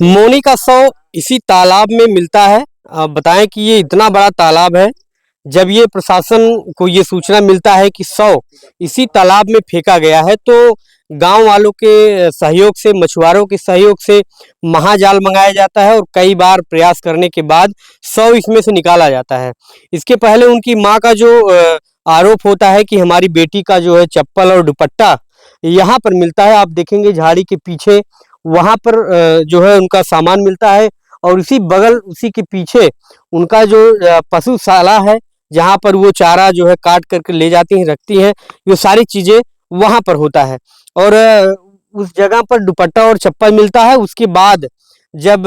मोनी का शव इसी तालाब में मिलता है। बताएं कि ये इतना बड़ा तालाब है। जब ये प्रशासन को ये सूचना मिलता है कि शव इसी तालाब में फेंका गया है, तो गांव वालों के सहयोग से, मछुआरों के सहयोग से महाजाल मंगाया जाता है और कई बार प्रयास करने के बाद शव इसमें से निकाला जाता है। इसके पहले उनकी मां का जो आरोप होता है कि हमारी बेटी का जो है चप्पल और दुपट्टा यहाँ पर मिलता है। आप देखेंगे झाड़ी के पीछे वहां पर जो है उनका सामान मिलता है, और उसी बगल, उसी के पीछे उनका जो पशुशाला है, जहां पर वो चारा जो है काट करके ले जाती हैं, रखती हैं, ये सारी चीजें वहां पर होता है। और उस जगह पर दुपट्टा और चप्पल मिलता है। उसके बाद जब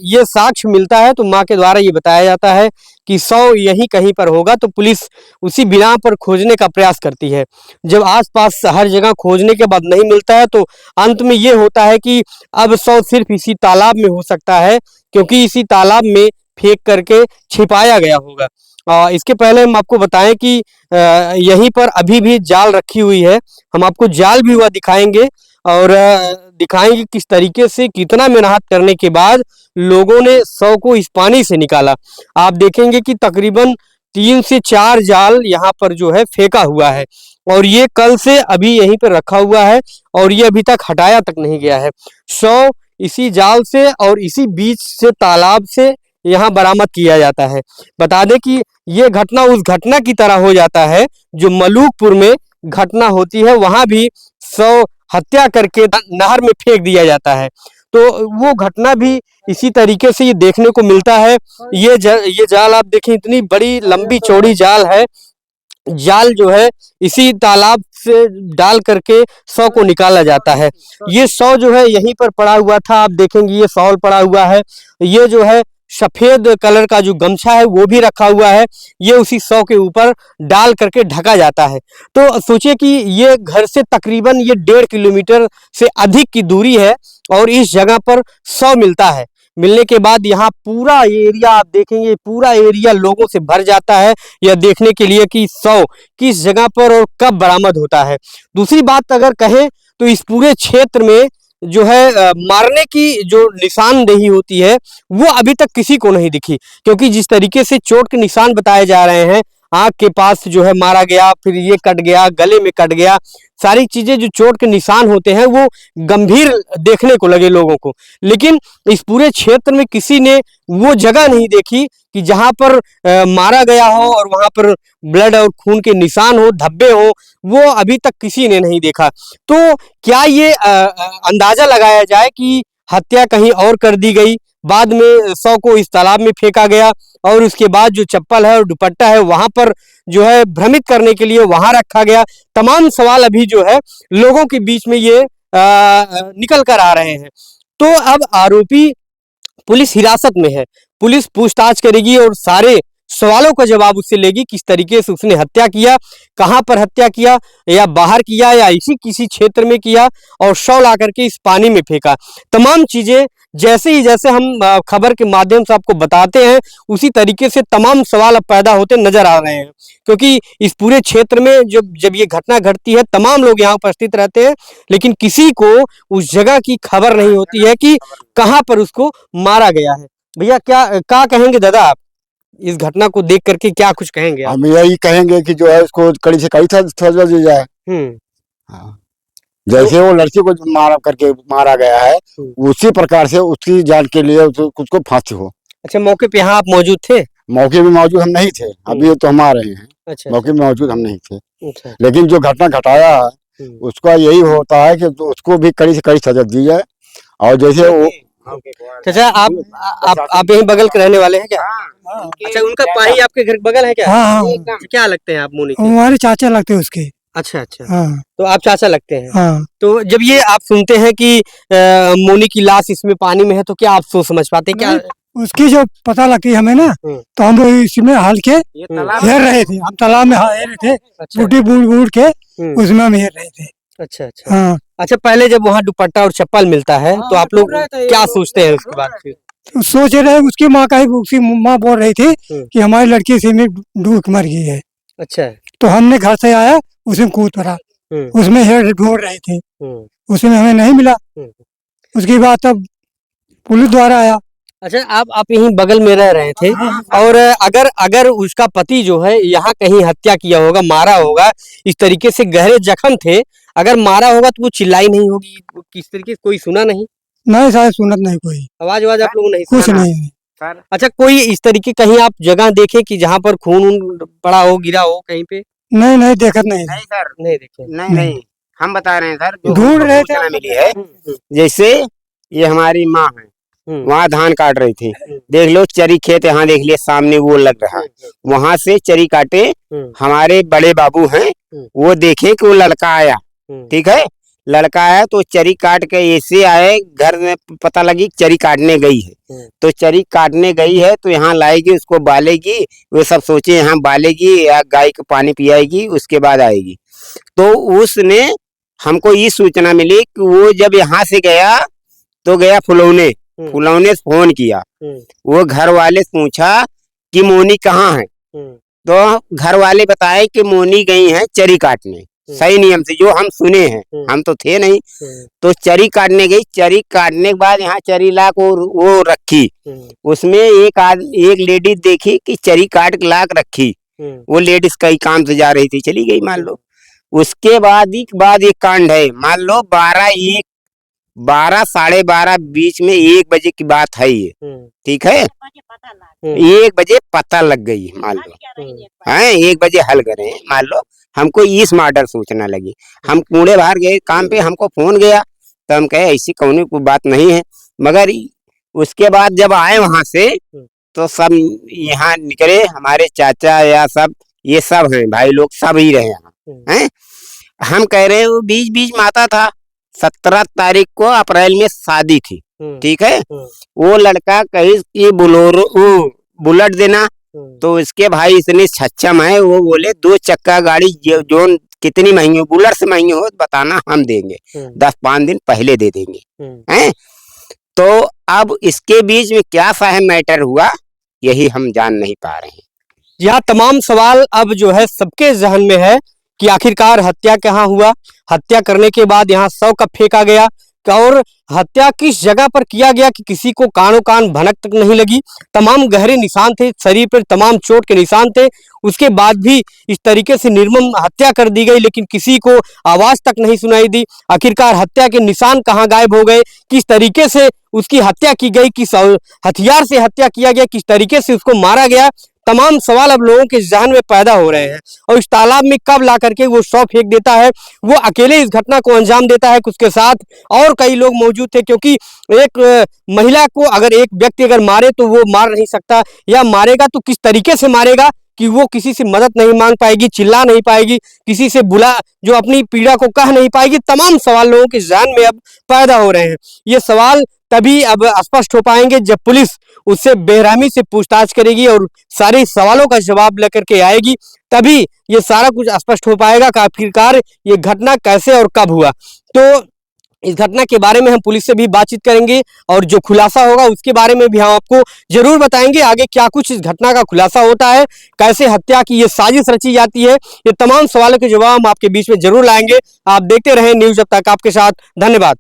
ये साक्ष्य मिलता है तो माँ के द्वारा ये बताया जाता है कि शव यहीं कहीं पर होगा, तो पुलिस उसी बिना पर खोजने का प्रयास करती है। जब आसपास हर जगह खोजने के बाद नहीं मिलता है, तो अंत में ये होता है कि अब शव सिर्फ इसी तालाब में हो सकता है, क्योंकि इसी तालाब में फेंक करके छिपाया गया होगा। इसके पहले हम आपको बताएं कि यहीं पर अभी भी जाल रखी हुई है। हम आपको जाल भी हुआ दिखाएंगे और दिखाएंगे किस तरीके से, कितना मेहनत करने के बाद लोगों ने शव को इस पानी से निकाला। आप देखेंगे कि तकरीबन 3 से 4 जाल यहाँ पर जो है फेंका हुआ है, और ये कल से अभी यहीं पर रखा हुआ है और ये अभी तक हटाया तक नहीं गया है। शव इसी जाल से और इसी बीच से, तालाब से यहाँ बरामद किया जाता है। बता दें कि ये घटना उस घटना की तरह हो जाता है जो मलूकपुर में घटना होती है। वहां भी शव हत्या करके नहर में फेंक दिया जाता है, तो वो घटना भी इसी तरीके से ये देखने को मिलता है। ये जाल आप देखें, इतनी बड़ी लंबी चौड़ी जाल है। जाल जो है इसी तालाब से डाल करके शव को निकाला जाता है। ये शव जो है यहीं पर पड़ा हुआ था। आप देखेंगे ये शॉल पड़ा हुआ है। ये जो है सफेद कलर का जो गमछा है वो भी रखा हुआ है। ये उसी शव के ऊपर डाल करके ढका जाता है। तो सोचिए कि ये घर से तकरीबन ये 1.5 किलोमीटर से अधिक की दूरी है, और इस जगह पर शव मिलता है। मिलने के बाद यहाँ पूरा ये एरिया आप देखेंगे, पूरा एरिया लोगों से भर जाता है यह देखने के लिए कि शव किस जगह पर और कब बरामद होता है। दूसरी बात अगर कहें तो इस पूरे क्षेत्र में जो है मारने की जो निशानदेही होती है वो अभी तक किसी को नहीं दिखी, क्योंकि जिस तरीके से चोट के निशान बताए जा रहे हैं, आंख के पास जो है मारा गया, फिर ये कट गया, गले में कट गया, सारी चीजें जो चोट के निशान होते हैं वो गंभीर देखने को लगे लोगों को। लेकिन इस पूरे क्षेत्र में किसी ने वो जगह नहीं देखी कि जहां पर मारा गया हो और वहां पर ब्लड और खून के निशान हो, धब्बे हो, वो अभी तक किसी ने नहीं देखा। तो क्या ये अंदाजा लगाया जाए कि हत्या कहीं और कर दी गई, बाद में शव को इस तालाब में फेंका गया, और उसके बाद जो चप्पल है और दुपट्टा है वहां पर जो है भ्रमित करने के लिए वहां रखा गया। तमाम सवाल अभी जो है लोगों के बीच में ये निकल कर आ रहे हैं। तो अब आरोपी पुलिस हिरासत में है। पुलिस पूछताछ करेगी और सारे सवालों का जवाब उससे लेगी, किस तरीके से उसने हत्या किया, कहां पर हत्या किया, या बाहर किया या इसी किसी क्षेत्र में किया, और शव ला करके इस पानी में फेंका। तमाम चीजें जैसे हम खबर के माध्यम से आपको बताते हैं, उसी तरीके से तमाम सवाल अब पैदा होते नजर आ रहे हैं। क्योंकि इस पूरे क्षेत्र में जब ये घटना घटती है, तमाम लोग यहाँ उपस्थित रहते हैं, लेकिन किसी को उस जगह की खबर नहीं होती है कि कहाँ पर उसको मारा गया है। भैया क्या कहेंगे दादा आप इस घटना को देख करके, क्या कुछ कहेंगे आप? हम यही कहेंगे कि जो है उसको कड़ी से कड़ी सजा दी जाए। हाँ। जैसे वो लड़की को मारा गया है, उसी प्रकार से उसकी जान के लिए उसको फांसी हो। अच्छा, मौके पे यहाँ आप मौजूद थे? मौके में मौजूद हम नहीं थे, अभी तो हम आ रहे हैं। अच्छा, मौके में मौजूद हम नहीं थे। अच्छा। लेकिन जो घटना घटाया है उसका यही होता है कि उसको भी कड़ी से कड़ी सजा दी जाए। और जैसे वो चाचा, आप यहीं बगल के रहने वाले हैं क्या? अच्छा, उनका पाही आपके घर बगल है क्या? हाँ हाँ, क्या लगते हैं आप मोनी के? हमारे चाचा लगते हैं उसके। अच्छा अच्छा, हाँ तो आप चाचा लगते हैं। हाँ। तो जब ये आप सुनते हैं कि मोनी की लाश इसमें पानी में है, तो क्या आप सोच समझ पाते हैं? क्या उसकी जो पता लगी हमें ना, तो हम इसमें हाल के हेर रहे थे, हम तालाब में हेर रहे थे। अच्छा, बूटी बूढ़ के उसमें हम हेर रहे थे। अच्छा अच्छा। हाँ, अच्छा, पहले जब वहाँ दुपट्टा और चप्पल मिलता है तो आप लोग क्या सोचते हैं उसके बाद फिर? तो सोच रहे उसकी माँ का ही, उसकी माँ बोल रही थी कि हमारी लड़की इसी में डूब के मर गई है। अच्छा। तो हमने घर से आया, उसमें कूद पड़ा, उसमें हेर ढूंढ रहे थे, उसमें हमें नहीं मिला। उसके बाद तब पुलिस द्वारा आया। अच्छा, आप यहीं बगल में रह रहे थे और अगर अगर उसका पति जो है यहाँ कहीं हत्या किया होगा, मारा होगा, इस तरीके से गहरे जख्म थे, अगर मारा होगा तो वो चिल्लाई नहीं होगी, किस तरीके से कोई सुना नहीं? नहीं शायद सुनत नहीं कोई, आवाज आप लोगों ने नहीं कुछ सुना? नहीं। सर अच्छा, कोई इस तरीके कहीं आप जगह देखे कि जहाँ पर खून पड़ा हो, गिरा हो कहीं पे? नहीं नहीं देखत नहीं। नहीं सर, नहीं देखे? नहीं नहीं, हम बता रहे हैं सर, जो ढूंढ हमको रहे थे। सूचना मिली है। जैसे ये हमारी माँ है, वहाँ धान काट रही थी, देख लो चरी खेत यहाँ देख लिए सामने वो लग रहा है, वहां से चरी काटे हमारे बड़े बाबू हैं, वो देखे कि वो लड़का आया, ठीक है, लड़का आया तो चरी काट के ऐसे आए, घर में पता लगी चरी काटने गई है, तो चरी काटने गई है तो यहाँ लाएगी, उसको बालेगी, वो सब सोचे यहाँ बालेगी या गाय को पानी पियाएगी, उसके बाद आएगी। तो उसने हमको ये सूचना मिली कि वो जब यहाँ से गया तो गया फुलौने से फोन किया, वो घर वाले से पूछा कि मोनी कहाँ है, तो घर वाले बताए कि मोनी गई है चरी काटने, सही नियम से, जो हम सुने हैं, हम तो थे नहीं, तो चरी काटने गई, चरी काटने के बाद यहाँ चरी ला को वो रखी, उसमें एक लेडीज देखी कि चरी काट के लाक रखी, वो लेडीज कई काम से जा रही थी, चली गई मान लो। उसके बाद एक कांड है, मान लो 12 साढ़े 12 बीच में 1 बजे की बात है ये, ठीक है, 1 बजे पता लग गई, मान लो है 1 बजे हल करे, मान लो हमको इस मर्डर सूचना लगी, हम कूड़े बाहर गए काम पे, हमको फोन गया तो हम कहे ऐसी कौन कोई बात नहीं है, मगर उसके बाद जब आए वहां से तो सब यहाँ निकले, हमारे चाचा या सब ये सब हैं भाई लोग, सब ही रहे यहाँ हैं। हम कह रहे हैं वो बीच माता था, 17 तारीख को अप्रैल में शादी थी, ठीक है, वो लड़का कहीं की बुलेट देना, तो इसके भाई इतने सक्षम है, वो बोले 2 चक्का गाड़ी जो कितनी महंगी हो, बुलेट से महंगी हो बताना, हम देंगे, 10-5 दिन पहले दे देंगे हैं। तो अब इसके बीच में क्या सा मैटर हुआ यही हम जान नहीं पा रहे हैं। यह तमाम सवाल अब जो है सबके जहन में है कि आखिरकार हत्या कहाँ हुआ, हत्या करने के बाद यहाँ शव कब फेंका गया और हत्या किस जगह पर किया गया कि किसी को कानो कान भनक तक नहीं लगी, तमाम गहरे निशान थे, शरीर पर तमाम चोट के निशान थे, उसके बाद भी इस तरीके से निर्मम हत्या कर दी गई, लेकिन किसी को आवाज तक नहीं सुनाई दी। आखिरकार हत्या के निशान कहाँ गायब हो गए, किस तरीके से उसकी हत्या की गई, किस हथियार से हत्या किया गया, किस तरीके से उसको मारा गया, तमाम सवाल अब लोगों के जहन में पैदा हो रहे हैं। और इस तालाब में कब ला करके वो शव फेंक देता है, वो अकेले इस घटना को अंजाम देता है कि उसके साथ और कई लोग मौजूद थे, क्योंकि एक महिला को अगर एक व्यक्ति अगर मारे तो वो मार नहीं सकता, या मारेगा तो किस तरीके से मारेगा कि वो किसी से मदद नहीं मांग पाएगी, चिल्ला नहीं पाएगी, किसी से जो अपनी पीड़ा को कह नहीं पाएगी। तमाम सवाल लोगों के जहन में अब पैदा हो रहे हैं। ये सवाल तभी अब स्पष्ट हो पाएंगे जब पुलिस उससे बेरहमी से पूछताछ करेगी और सारे सवालों का जवाब लेकर के आएगी, तभी ये सारा कुछ स्पष्ट हो पाएगा कि आखिरकार ये घटना कैसे और कब हुआ। तो इस घटना के बारे में हम पुलिस से भी बातचीत करेंगे और जो खुलासा होगा उसके बारे में भी हम आपको जरूर बताएंगे, आगे क्या कुछ इस घटना का खुलासा होता है, कैसे हत्या की ये साजिश रची जाती है, ये तमाम सवालों के जवाब हम आपके बीच में जरूर लाएंगे। आप देखते रहें न्यूज़ जब तक, आपके साथ धन्यवाद।